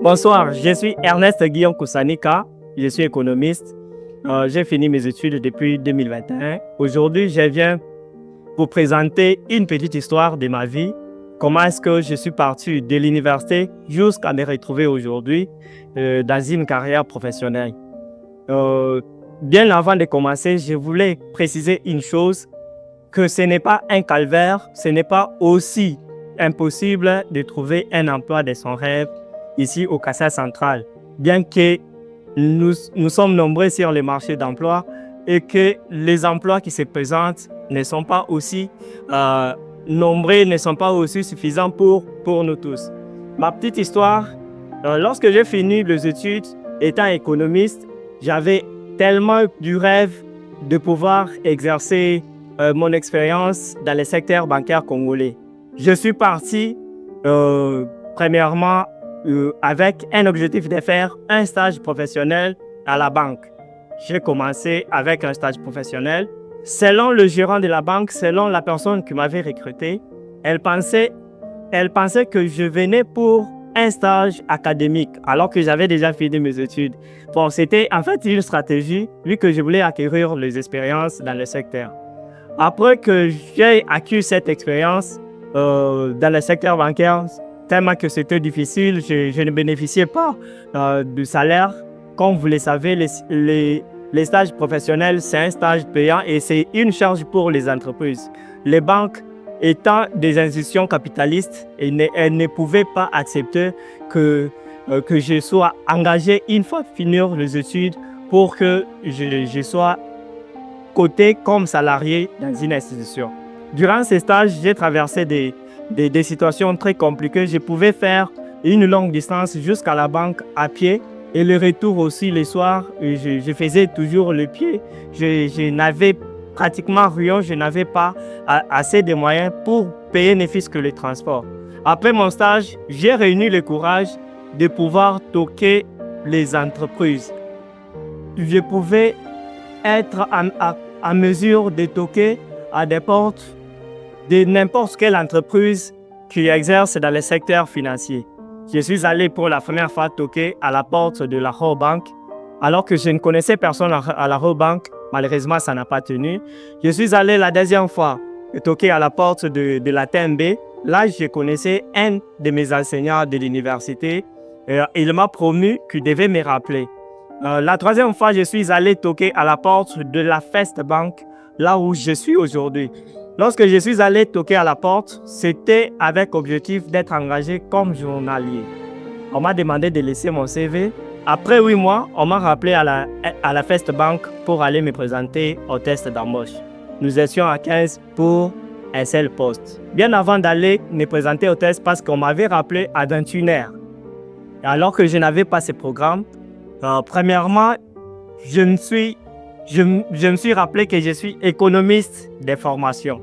Bonsoir, je suis Ernest Guillaume Koussanika, je suis économiste. J'ai fini mes études depuis 2021. Aujourd'hui, je viens vous présenter une petite histoire de ma vie. Comment est-ce que je suis parti de l'université jusqu'à me retrouver aujourd'hui dans une carrière professionnelle. Bien avant de commencer, je voulais préciser une chose, que ce n'est pas un calvaire, ce n'est pas aussi impossible de trouver un emploi de son rêve ici au Kassai central, bien que nous sommes nombreux sur le marché d'emploi et que les emplois qui se présentent ne sont pas aussi nombreux, ne sont pas aussi suffisants pour nous tous. Ma petite histoire, lorsque j'ai fini les études, étant économiste, j'avais tellement du rêve de pouvoir exercer mon expérience dans le secteur bancaire congolais. Je suis parti premièrement avec un objectif de faire un stage professionnel à la banque. J'ai commencé avec un stage professionnel. Selon le gérant de la banque, selon la personne qui m'avait recruté, elle pensait que je venais pour un stage académique alors que j'avais déjà fini mes études. Bon, c'était en fait une stratégie vu que je voulais acquérir les expériences dans le secteur. Après que j'ai acquis cette expérience dans le secteur bancaire, tellement que c'était difficile, je ne bénéficiais pas du salaire. Comme vous le savez, les stages professionnels, c'est un stage payant et c'est une charge pour les entreprises. Les banques étant des institutions capitalistes, elles ne pouvaient pas accepter que je sois engagé une fois finir les études pour que je sois coté comme salarié dans une institution. Durant ces stages, j'ai traversé des situations très compliquées. Je pouvais faire une longue distance jusqu'à la banque à pied et le retour aussi les soirs. Je faisais toujours le pied. Je n'avais pratiquement rien. Je n'avais pas assez de moyens pour payer ne fût-ce que le transport. Après mon stage, j'ai réuni le courage de pouvoir toquer les entreprises. Je pouvais être en mesure de toquer à des portes de n'importe quelle entreprise qui exerce dans le secteur financier. Je suis allé pour la première fois toquer à la porte de la Royal Bank, alors que je ne connaissais personne à la Royal Bank. Malheureusement, ça n'a pas tenu. Je suis allé la deuxième fois toquer à la porte de la TMB. Là, je connaissais un de mes enseignants de l'université. Il m'a promis qu'il devait me rappeler. La troisième fois, je suis allé toquer à la porte de la First Bank, là où je suis aujourd'hui. Lorsque je suis allé toquer à la porte, c'était avec objectif d'être engagé comme journalier. On m'a demandé de laisser mon CV. Après 8 mois, on m'a rappelé à la First Bank pour aller me présenter au test d'embauche. Nous étions à 15 pour un seul poste. Bien avant d'aller me présenter au test, parce qu'on m'avait rappelé à 21h. Alors que je n'avais pas ce programme, premièrement, je me suis rappelé que je suis économiste de formation.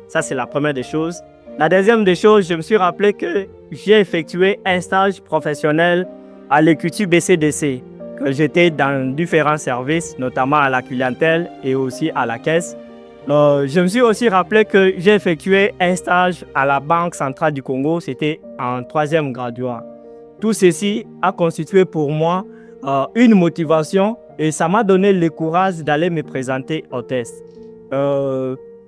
Ça, c'est la première des choses. La deuxième des choses, je me suis rappelé que j'ai effectué un stage professionnel à l'EQT BCDC. Que j'étais dans différents services, notamment à la clientèle et aussi à la caisse. Je me suis aussi rappelé que j'ai effectué un stage à la Banque centrale du Congo. C'était en 3e graduat. Tout ceci a constitué pour moi une motivation et ça m'a donné le courage d'aller me présenter au test.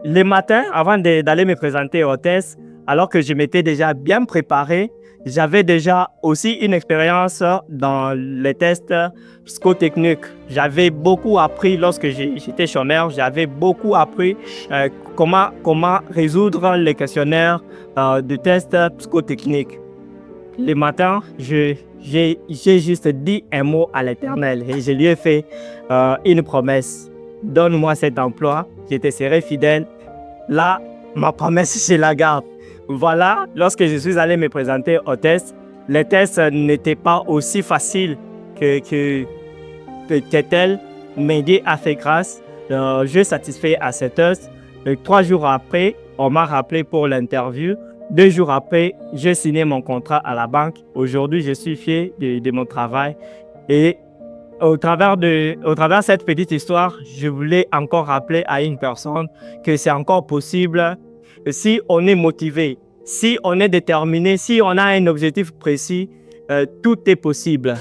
Le matin, avant d'aller me présenter au test, alors que je m'étais déjà bien préparé, j'avais déjà aussi une expérience dans les tests psychotechniques. J'avais beaucoup appris lorsque j'étais chômeur, j'avais beaucoup appris comment résoudre les questionnaires de tests psychotechniques. Le matin, j'ai juste dit un mot à l'Éternel et je lui ai fait une promesse. Donne-moi cet emploi, je te serai fidèle. Là, ma promesse, je la garde. Voilà, lorsque je suis allé me présenter au test, les tests n'étaient pas aussi faciles que tel, mais Dieu a fait grâce. Je suis satisfait à ce test. 3 jours après, on m'a rappelé pour l'interview. 2 jours après, j'ai signé mon contrat à la banque. Aujourd'hui, je suis fier de mon travail. Et au travers de cette petite histoire, je voulais encore rappeler à une personne que c'est encore possible si on est motivé, si on est déterminé, si on a un objectif précis, tout est possible.